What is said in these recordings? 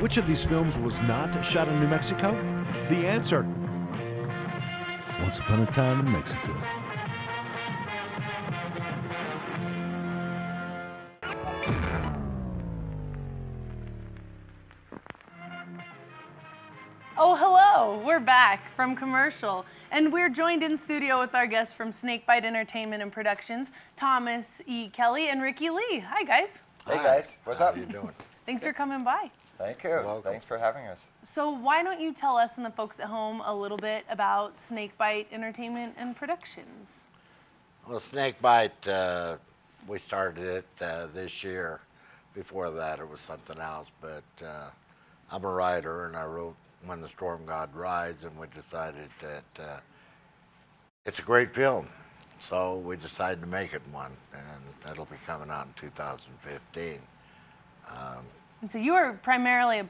Which of these films was not shot in New Mexico? The answer: Once Upon a Time in Mexico. Oh, hello! We're back from commercial, and we're joined in studio with our guests from Snakebite Entertainment and Productions, Thomas E. Kelly and Ricky Lee. Hi, guys. Hey, guys. What's up? How you doing? Thanks for coming by. Thank you. Welcome. Thanks for having us. So why don't you tell us and the folks at home a little bit about Snakebite Entertainment and Productions? Well, Snakebite, we started it this year. Before that, it was something else. But I'm a writer, and I wrote When the Storm God Rides, and we decided that it's a great film. So we decided to make it one, and that'll be coming out in 2015. And so you were primarily,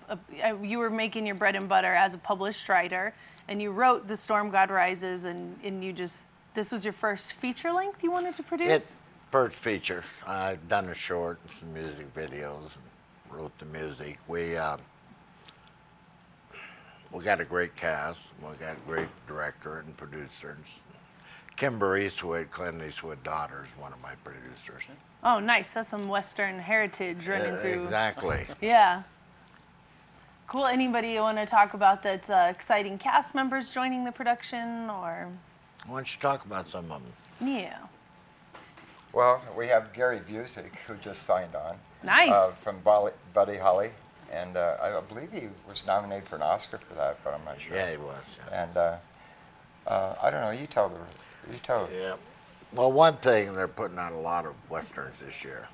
you were making your bread and butter as a published writer, and you wrote The Storm God Rises, and you just, this was your first feature length you wanted to produce? It's first feature. I've done a short and some music videos and wrote the music. We got a great cast. We got a great director and producers. Kimber Eastwood, Clint Eastwood's daughter, is one of my producers. Oh, nice. That's some Western heritage running through. Exactly. Yeah. Cool. Anybody you want to talk about that's exciting cast members joining the production, or? Why don't you talk about some of them? Yeah. Well, we have Gary Busick, who just signed on. Nice. From Buddy Holly. And I believe he was nominated for an Oscar for that, but I'm not sure. Yeah, he was. Yeah. And I don't know. You tell. Yeah. Well, one thing, they're putting out a lot of Westerns this year.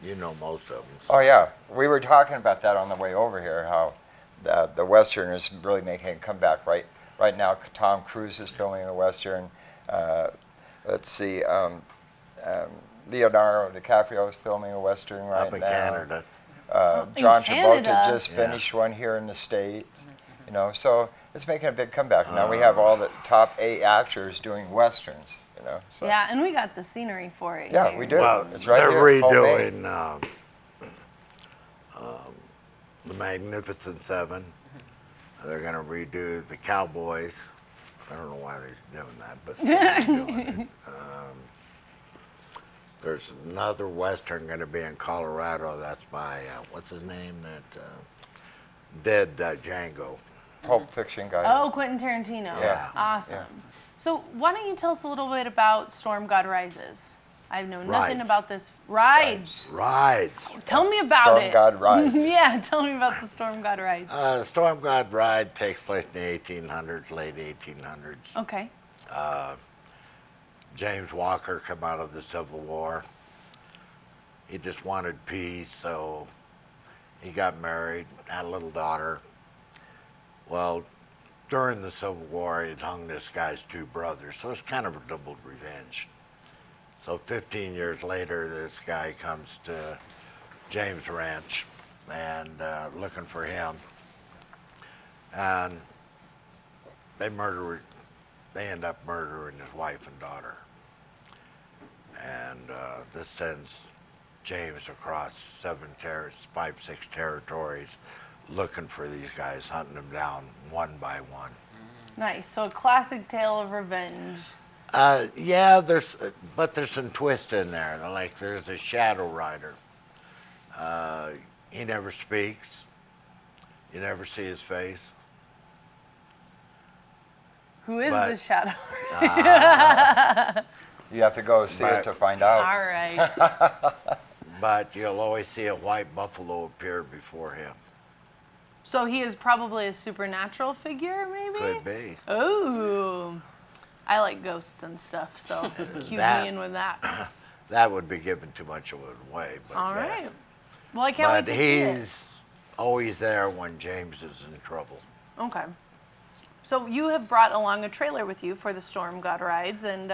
You know most of them. So. Oh, yeah. We were talking about that on the way over here, how the Western is really making a comeback right now. Tom Cruise is filming a Western. Let's see. Leonardo DiCaprio is filming a Western right Up in now. Canada. John Canada. Travolta just finished one here in the state. You know, so it's making a big comeback. Now we have all the top 8 actors doing Westerns, you know. So. Yeah, and we got the scenery for it. Yeah, here. we do. Well, It's right they're here, homemade. redoing the Magnificent Seven. They're going to redo the Cowboys. I don't know why they're doing that, but they're doing it. There's another Western going to be in Colorado. That's by, what's his name? That did Django. Pulp Fiction guy. Oh, Quentin Tarantino. Yeah. Awesome. Yeah. So why don't you tell us a little bit about Storm God Rises? I know nothing Rides. about this. Rides. Rides. Tell me about Storm it. God Rides. Yeah, tell me about the Storm God Rides. Storm God Ride takes place in the 1800s, late 1800s. Okay. James Walker come out of the Civil War. He just wanted peace, so he got married, had a little daughter. Well, during the Civil War, he'd hung this guy's 2 brothers, so it's kind of a double revenge. So 15 years later, this guy comes to James' ranch and looking for him, and they end up murdering his wife and daughter. And this sends James across 5, 6 territories looking for these guys, hunting them down one by one. Nice. So a classic tale of revenge. Yeah, but there's some twist in there. Like there's a shadow rider. He never speaks. You never see his face. Who is the shadow? You have to go see it to find out. All right. But you'll always see a white buffalo appear before him. So he is probably a supernatural figure, maybe? Could be. Oh. I like ghosts and stuff, so cue me in with that. That would be giving too much of it away. But All yes. right. Well, I can't wait But to see it. he's always there when James is in trouble. Okay. So you have brought along a trailer with you for the Storm God Rides, and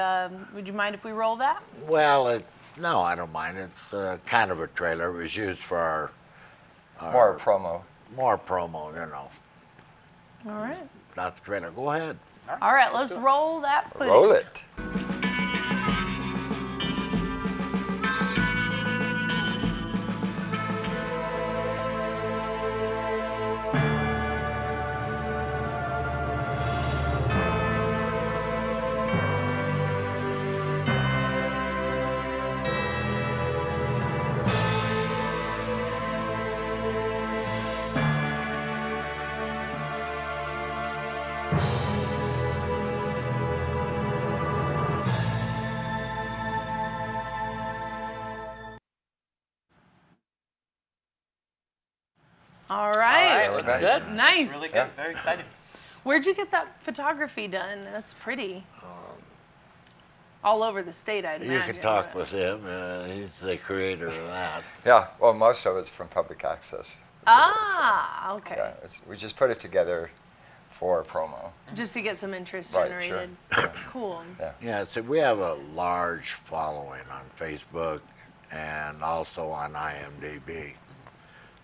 would you mind if we roll that? Well, no, I don't mind. It's kind of a trailer. It was used for our More promo. More promo, you know. All right. Not the trailer. Go ahead. All right, let's roll that footage. Roll it. All right. All right, looks good. Nice. Looks really good. Very excited. Where'd you get that photography done? That's pretty. All over the state, I'd You imagine. can talk with him. He's the creator of that. Yeah, well, most of it's from public access. Ah, okay. Yeah, we just put it together for promo. Just to get some interest Right, generated. sure. Cool. Yeah, so we have a large following on Facebook and also on IMDb.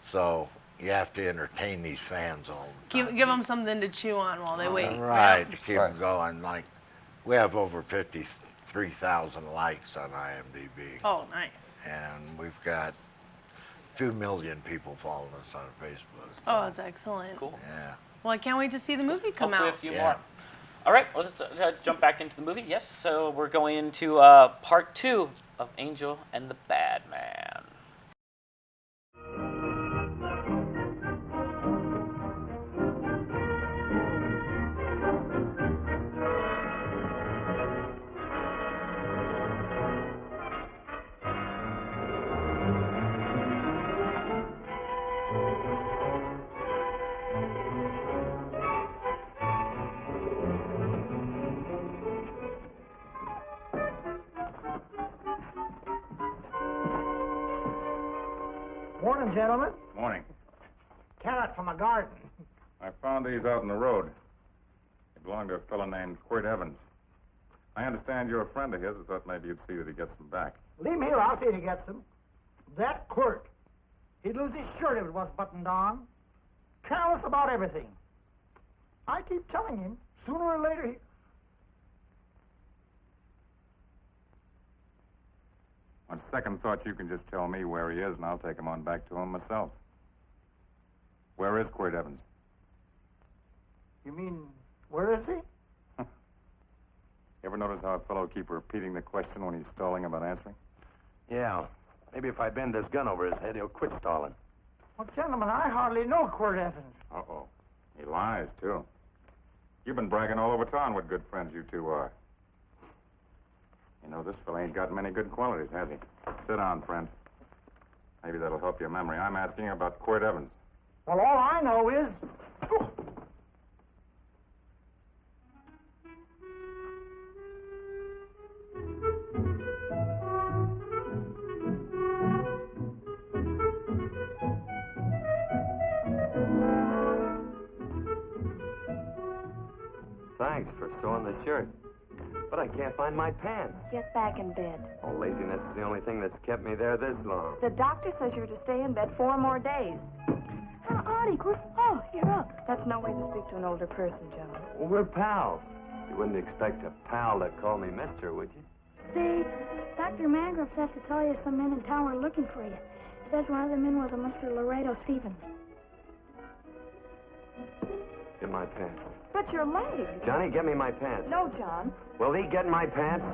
So you have to entertain these fans all the time. Give them something to chew on while they wait. Right, to keep Right. them going. Like, we have over 53,000 likes on IMDb. Oh, nice. And we've got 2 million people following us on Facebook. Oh, that's excellent. Cool. Yeah. Well, I can't wait to see the movie come Hopefully out. a few Yeah. more. All right, well, let's jump back into the movie. Yes, so we're going into part 2 of Angel and the Badman. Morning, gentlemen. Morning. Carrot from a garden. I found these out in the road. They belong to a fellow named Quirt Evans. I understand you're a friend of his. I thought maybe you'd see that he gets them back. Leave him here, I'll see if he gets them. That Quirt. He'd lose his shirt if it was buttoned on. Careless about everything. I keep telling him, sooner or later he... On second thought, you can just tell me where he is, and I'll take him on back to him myself. Where is Quirt Evans? You mean, where is he? You ever notice how a fellow keeps repeating the question when he's stalling about answering? Yeah. Maybe if I bend this gun over his head, he'll quit stalling. Well, gentlemen, I hardly know Quirt Evans. Uh-oh. He lies, too. You've been bragging all over town what good friends you two are. You know, this fella ain't got many good qualities, has he? Sit down, friend. Maybe that'll help your memory. I'm asking you about Quirt Evans. Well, all I know is... Thanks for sewing the shirt. But I can't find my pants. Get back in bed. Oh, laziness is the only thing that's kept me there this long. The doctor says you're to stay in bed 4 more days. Artie, oh, you're up. That's no way to speak to an older person, John. Well, we're pals. You wouldn't expect a pal to call me mister, would you? See, Dr. Mangrove says to tell you some men in town are looking for you. Says one of the men was a Mr. Laredo Stevens. Get my pants. But your leg. Johnny, get me my pants. No, John. Will he get my pants?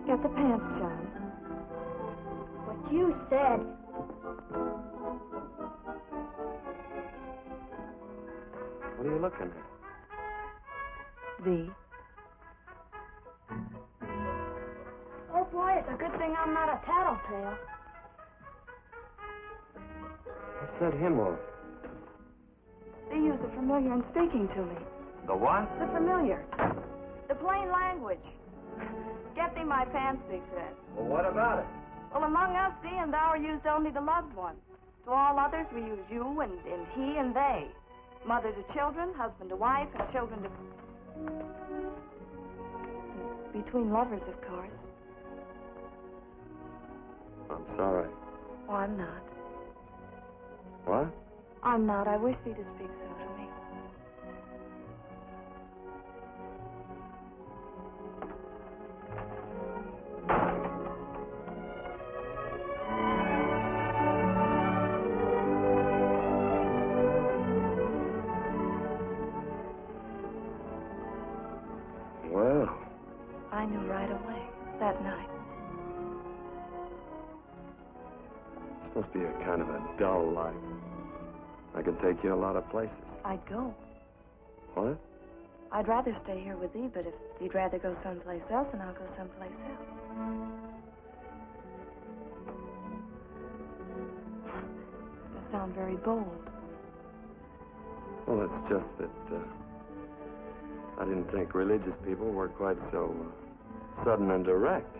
Get the pants, John. What you said. What are you looking at? The. Oh, boy, it's a good thing I'm not a tattletale. What's that hymn of? They use the familiar in speaking to me. The what? The familiar. The plain language. Get thee my pants, they said. Well, what about it? Well, among us, thee and thou are used only to loved ones. To all others, we use you and he and they. Mother to children, husband to wife, and children to... Between lovers, of course. I'm sorry. Oh, I'm not. What? I'm not. I wish thee to speak so to me. Well, I knew right away, that night. this must be a kind of a dull life. I can take you a lot of places. I'd go. What? I'd rather stay here with thee, but if you'd rather go someplace else, then I'll go someplace else. sound very bold. Well, it's just that I didn't think religious people were quite so sudden and direct.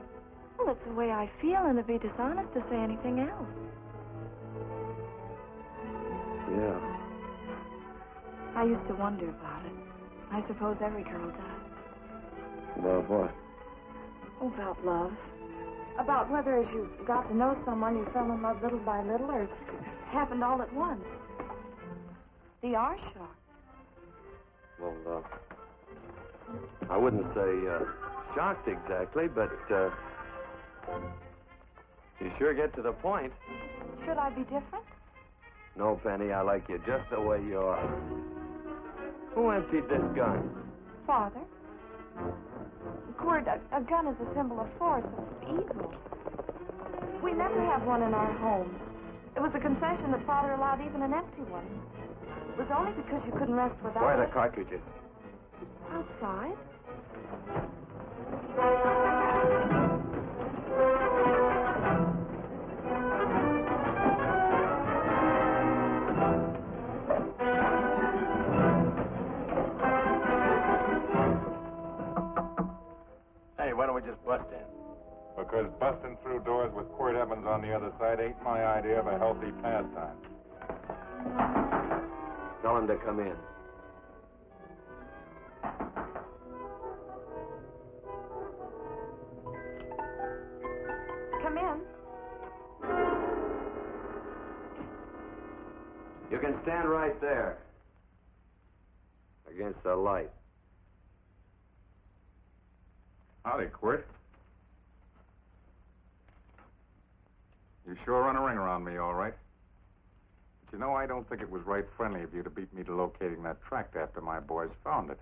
Well, it's the way I feel, and it'd be dishonest to say anything else. Yeah. I used to wonder about it. I suppose every girl does. About what? Oh, about love. About whether as you got to know someone, you fell in love little by little, or it happened all at once. They are shocked. Well, I wouldn't say shocked exactly, but you sure get to the point. Should I be different? No, Penny, I like you just the way you are. Who emptied this gun? Father. Quirt, a gun is a symbol of force, of evil. We never have one in our homes. It was a concession that Father allowed even an empty one. It was only because you couldn't rest without Where are it. the cartridges? Outside. Hey, why don't we just bust in? Because busting through doors with Quirt Evans on the other side ain't my idea of a healthy pastime. Tell him to come in. Come in. You can stand right there. Against the light. Howdy, Quirt. You sure run a ring around me, all right. But you know, I don't think it was right friendly of you to beat me to locating that tract after my boys found it.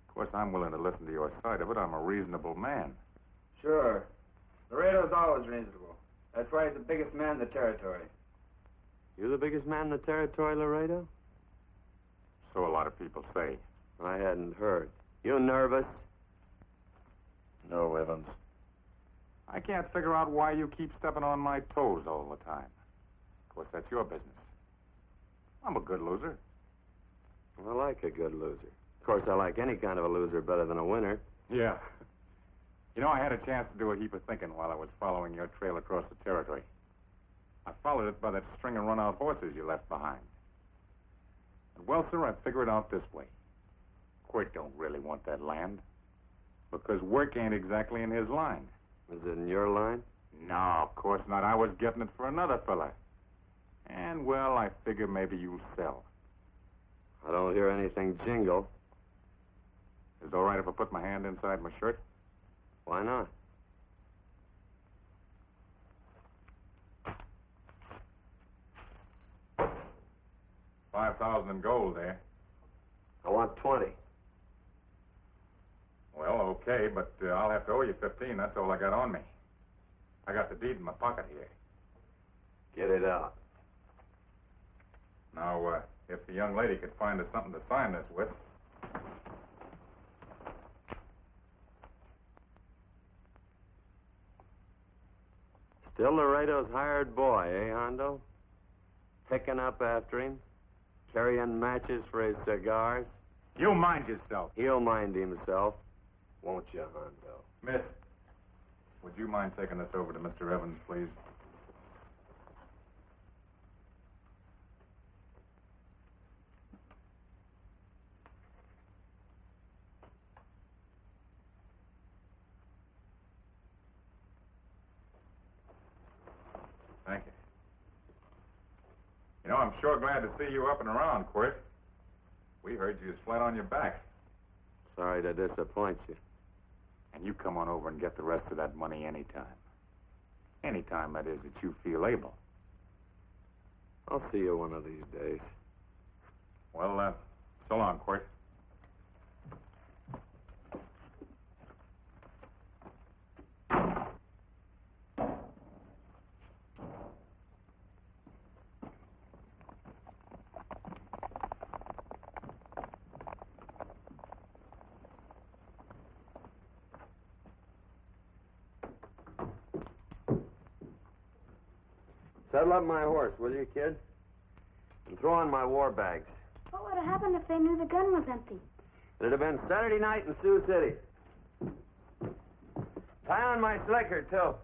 Of course, I'm willing to listen to your side of it. I'm a reasonable man. Sure. Laredo's always reasonable. That's why he's the biggest man in the territory. You the biggest man in the territory, Laredo? So a lot of people say. I hadn't heard. You nervous? No, Evans. I can't figure out why you keep stepping on my toes all the time. Of course, that's your business. I'm a good loser. I like a good loser. Of course, I like any kind of a loser better than a winner. Yeah. You know, I had a chance to do a heap of thinking while I was following your trail across the territory. I followed it by that string of run-out horses you left behind. And well, sir, I figure it out this way. Quirt don't really want that land. Because work ain't exactly in his line. Is it in your line? No, of course not. I was getting it for another fella. And, well, I figure maybe you'll sell. I don't hear anything jingle. Is it all right if I put my hand inside my shirt? Why not? $5,000 in gold there. I want 20. Well, okay, but I'll have to owe you 15. That's all I got on me. I got the deed in my pocket here. Get it out. Now, if the young lady could find us something to sign this with. Still Laredo's hired boy, eh, Hondo? Picking up after him? Carrying matches for his cigars? You mind yourself. He'll mind himself. Won't you, Hondo? Miss, would you mind taking us over to Mr. Evans, please? Thank you. You know, I'm sure glad to see you up and around, Quirt. We heard you was flat on your back. Sorry to disappoint you. And you come on over and get the rest of that money anytime. Anytime, that is, that you feel able. I'll see you one of these days. Well, so long, Quirt. Saddle up my horse, will you, kid? And throw on my war bags. What would have happened if they knew the gun was empty? It'd have been Saturday night in Sioux City. Tie on my slicker, too.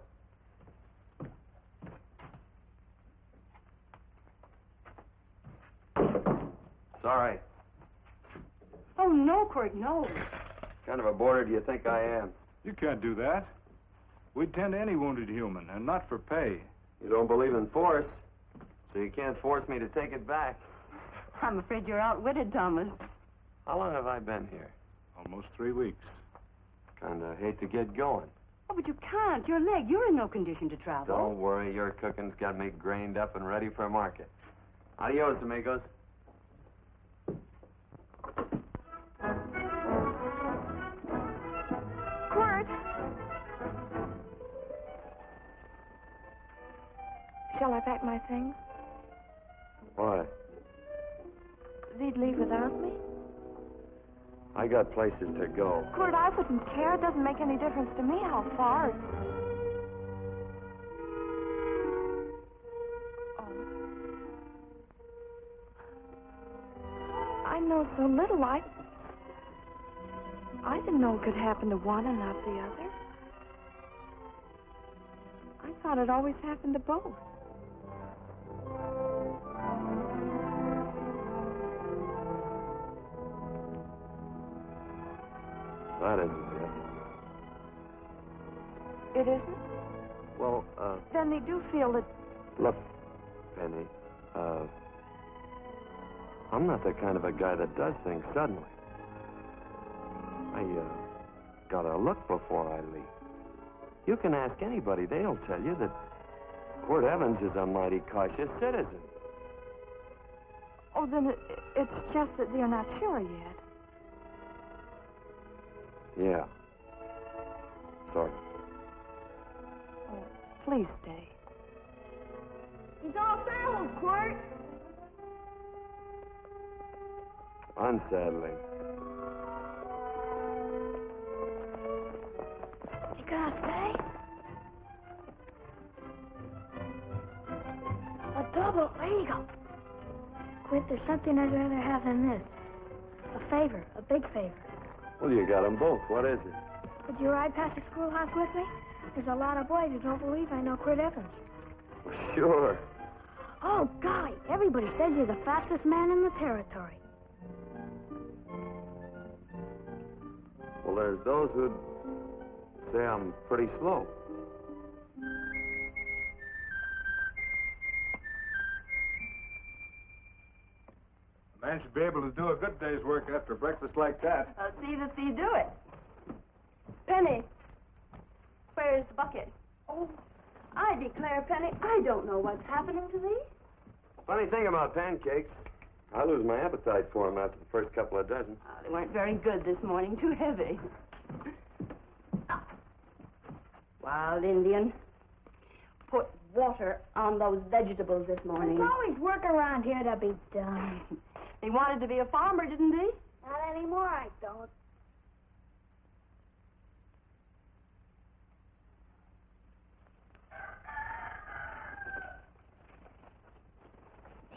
Sorry. Oh, no, Quirt, no. What kind of a boarder do you think I am? You can't do that. We'd tend to any wounded human, and not for pay. You don't believe in force, so you can't force me to take it back. I'm afraid you're outwitted, Thomas. How long have I been here? Almost 3 weeks. Kinda hate to get going. Oh, but you can't. Your leg, you're in no condition to travel. Don't worry, your cooking's got me grained up and ready for market. Adios, amigos. Quirt! Shall I pack my things? Why? They'd leave without me? I got places to go. Quirt, I wouldn't care. It doesn't make any difference to me how far. Oh. I know so little. I didn't know it could happen to one and not the other. I thought it always happened to both. That isn't it. It isn't? Well, Then they do feel that... look, Penny, I'm not the kind of a guy that does things suddenly. I, gotta look before I leave. You can ask anybody, they'll tell you that Quirt Evans is a mighty cautious citizen. Oh, then it's just that they're not sure yet. Yeah. Sort of. Oh, please stay. He's all saddled, Quirt. Unsettling. You gonna stay? A double eagle. Quirt, there's something I'd rather have than this. A favor, a big favor. Well, you got them both. What is it? Would you ride past the schoolhouse with me? There's a lot of boys who don't believe I know Quirt Evans. Sure. Oh, golly, everybody says you're the fastest man in the territory. Well, there's those who'd say I'm pretty slow. A man should be able to do a good day's work after breakfast like that. I'll see that you do it. Penny, where's the bucket? Oh, I declare, Penny, I don't know what's happening to thee. Funny thing about pancakes, I lose my appetite for them after the first couple of dozen. Oh, they weren't very good this morning, too heavy. Wild Indian, put water on those vegetables this morning. There's always work around here to be done. He wanted to be a farmer, didn't he? Not anymore, I don't.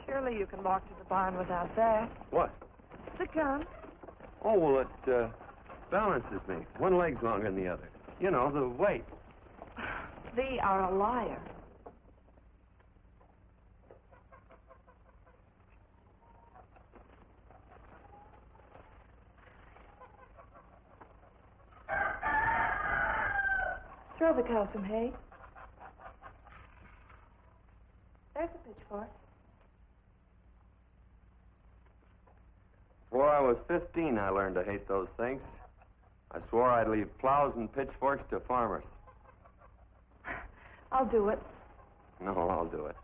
Surely you can walk to the barn without that. What? The gun. Oh, well, it balances me. One leg's longer than the other. You know, the weight. Thee are a liar. Throw the cow some hay. There's a pitchfork. Before I was 15, I learned to hate those things. I swore I'd leave plows and pitchforks to farmers. I'll do it. No, I'll do it.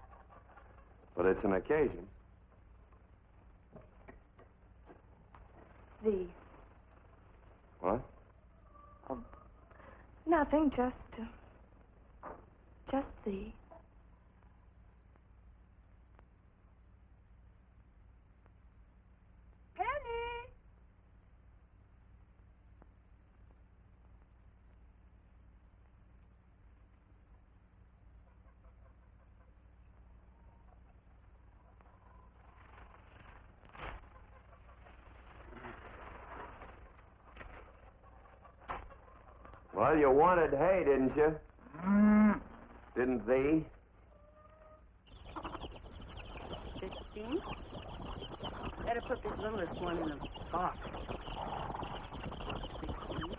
But it's an occasion. Thee. What? Nothing, just thee. Penny! Well, you wanted hay, didn't you? Didn't thee? 15? Better put this littlest one in a box. 16.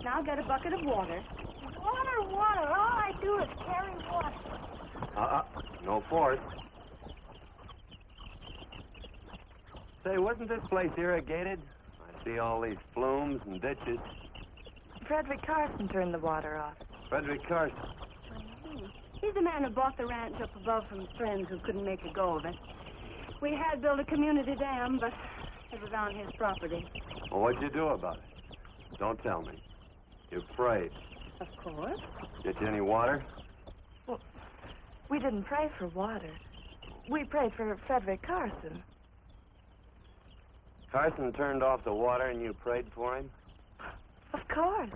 Now get a bucket of water. Water, water. All I do is carry water. No force. Say, wasn't this place irrigated? I see all these flumes and ditches. Frederick Carson turned the water off. Frederick Carson. He's the man who bought the ranch up above from friends who couldn't make a go of it. We had built a community dam, but it was on his property. Well, what'd you do about it? Don't tell me. You prayed. Of course. Get you any water? Well, we didn't pray for water. We prayed for Frederick Carson. Carson turned off the water and you prayed for him? Of course.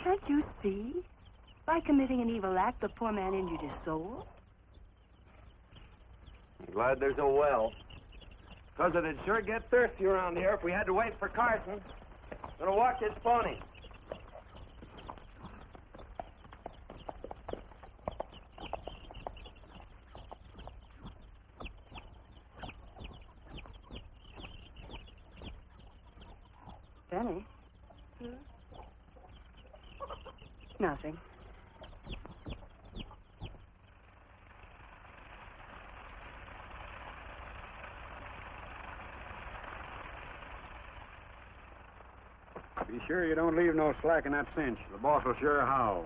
Can't you see? By committing an evil act, the poor man injured his soul. I'm glad there's a well. Because it'd sure get thirsty around here if we had to wait for Carson. Gonna walk this pony. Benny? Nothing. Be sure you don't leave no slack in that cinch. The boss will sure howl.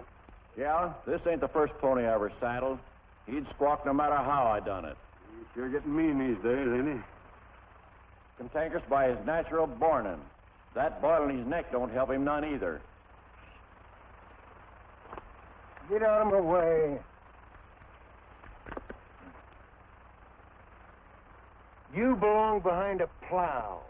Yeah, this ain't the first pony I ever saddled. He'd squawk no matter how I done it. He's sure getting mean these days, ain't he? Cantankerous by his natural bornin'. That boil in his neck don't help him none either. Get out of my way. You belong behind a plow.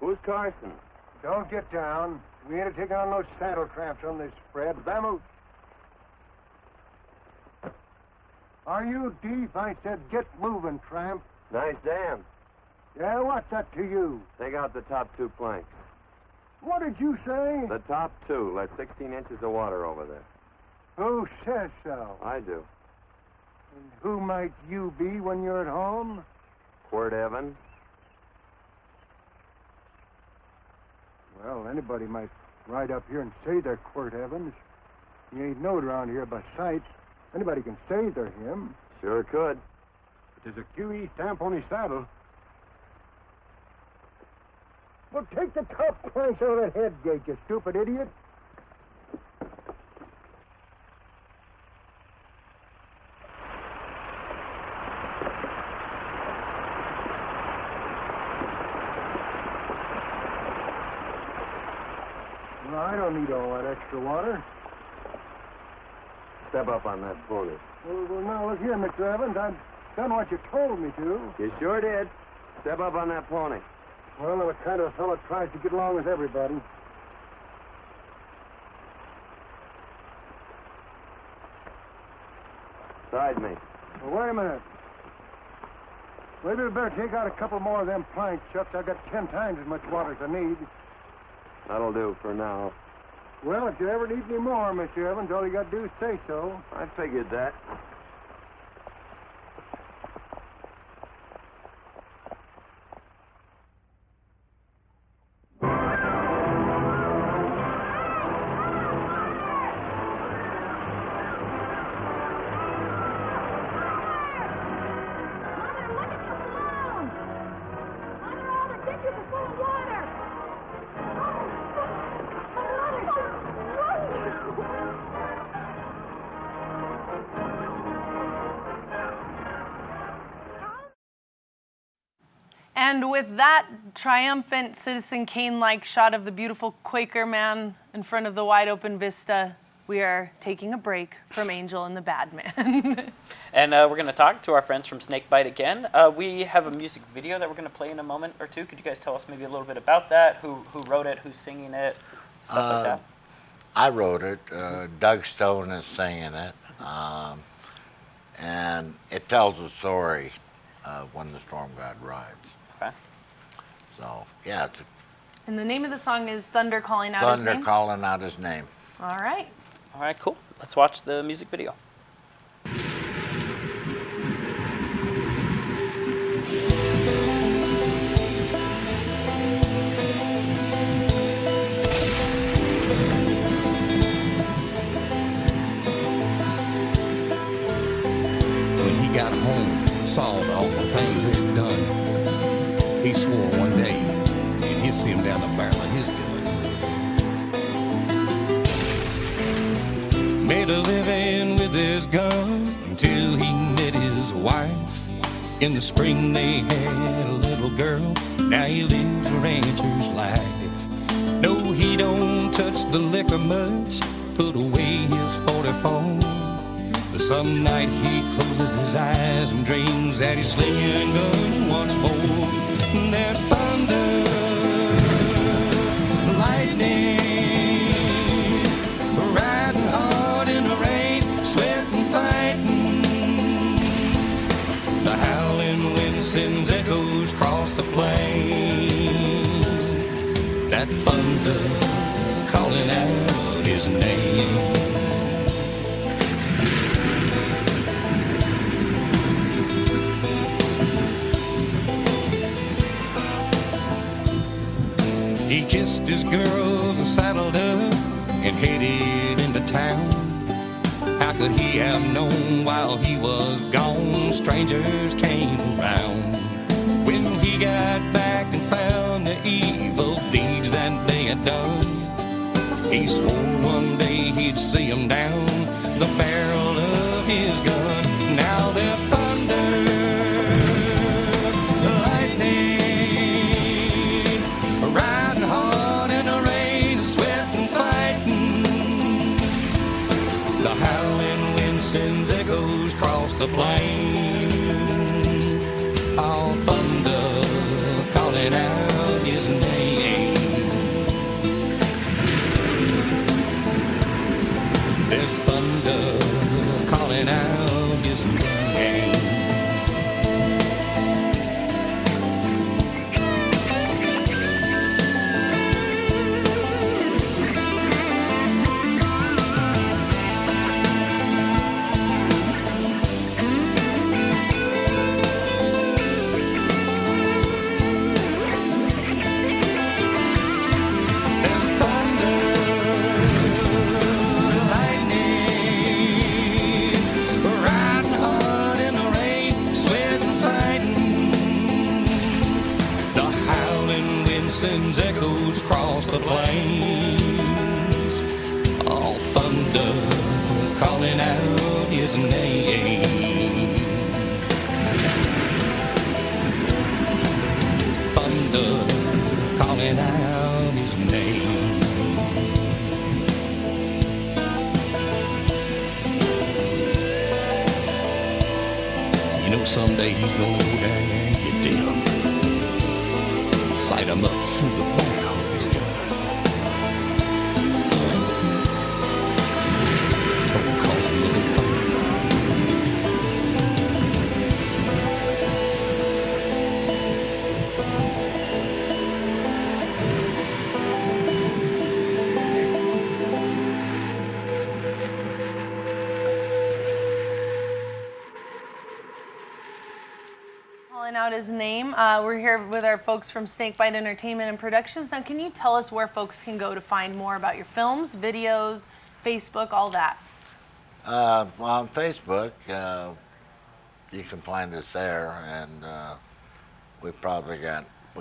Who's Carson? Don't get down. We ain't taking on no saddle tramps on this spread. Vamoose. Are you deep? I said get moving, tramp. Nice dam. Yeah, what's that to you? Take out the top 2 planks. What did you say? The top 2. Let 16 inches of water over there. Who says so? I do. And who might you be when you're at home? Quirt Evans. Well, anybody might ride up here and say they're Quirt Evans. He ain't knowed around here by sight. Anybody can say they're him. Sure could. But there's a QE stamp on his saddle. Well, take the top planks out of that head gate, you stupid idiot. Well, I don't need all that extra water. Step up on that pony. Well, now, look here, Mr. Evans. I've done what you told me to. You sure did. Step up on that pony. Well, I'm the kind of fellow tries to get along with everybody. Side me. Well, wait a minute. Maybe we better take out a couple more of them planks, Chuck. I've got 10 times as much water as I need. That'll do for now. Well, if you ever need any more, Mr. Evans, all you got to do is say so. I figured that. And with that triumphant Citizen Kane-like shot of the beautiful Quaker man in front of the wide open vista, We are taking a break from Angel and the Badman. And we're going to talk to our friends from Snakebite again. We have a music video that we're going to play in a moment or two. Could you guys tell us maybe a little bit about that? Who wrote it? Who's singing it? Stuff like that. I wrote it. Doug Stone is singing it. And it tells the story of when the storm god rides. Okay. So, yeah. It's And the name of the song is Thunder Calling Out His Name? Thunder Calling Out His Name. All right. All right, cool. Let's watch the music video. When he got home, saw the awful things they'd done, he swore one day he'd see him down the barrel of his gun. Made a living with his gun until he met his wife. In the spring they had a little girl, now he lives a rancher's life. No, he don't touch the liquor much, put away his 44. But some night he closes his eyes and dreams that he's slinging guns once more. There's thunder, lightning, riding hard in the rain, sweating, fighting. The howling wind sends echoes across the plains. That thunder calling out his name. He kissed his girl and saddled up and headed into town. How could he have known while he was gone, strangers came around? When he got back and found the evil deeds that they had done, he swore one day he'd see him down the barrel of his gun. Now there's thunder, riding hard in the rain, sweating, fighting. The howling wind sends echoes across the plains. All thunder calling out his name. There's thunder calling out his name. Sends echoes across the plains. All thunder calling out his name. Thunder calling out his name. You know someday he's gonna go down there and get them. Sight him up through the barrel of his gun. Son, don't cause a little thunder. Calling out his name. We're here with our folks from Snakebite Entertainment and Productions. Now, can you tell us where folks can go to find more about your films, videos, Facebook, all that? Well, on Facebook, you can find us there, and we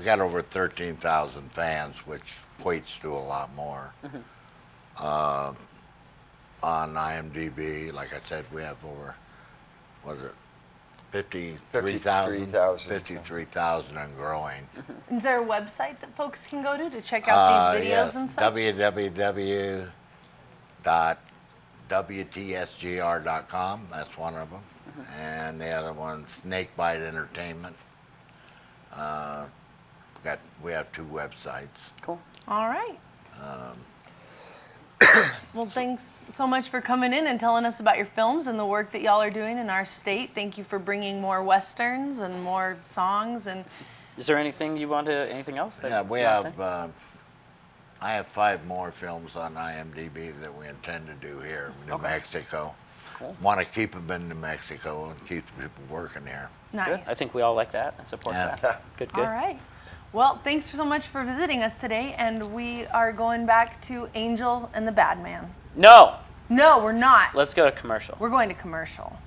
got over 13,000 fans, which equates to a lot more. On IMDb, like I said, we have over, was it 53,000 and growing. Is there a website that folks can go to check out these videos and such? www.snakebite.com. WTSGR.com. That's one of them. And the other one's Snakebite Entertainment. We have 2 websites. Cool. All right. Well, thanks so much for coming in and telling us about your films and the work that y'all are doing in our state. Thank you for bringing more westerns and more songs. And is there anything else? Yeah, we have. I have 5 more films on IMDb that we intend to do here in New Mexico. Cool. Want to keep them in New Mexico and keep the people working there. Nice. Good. I think we all like that and support that. Good, good. All right. Well, thanks so much for visiting us today, and we are going back to Angel and the Badman. No! No, we're not. Let's go to commercial. We're going to commercial.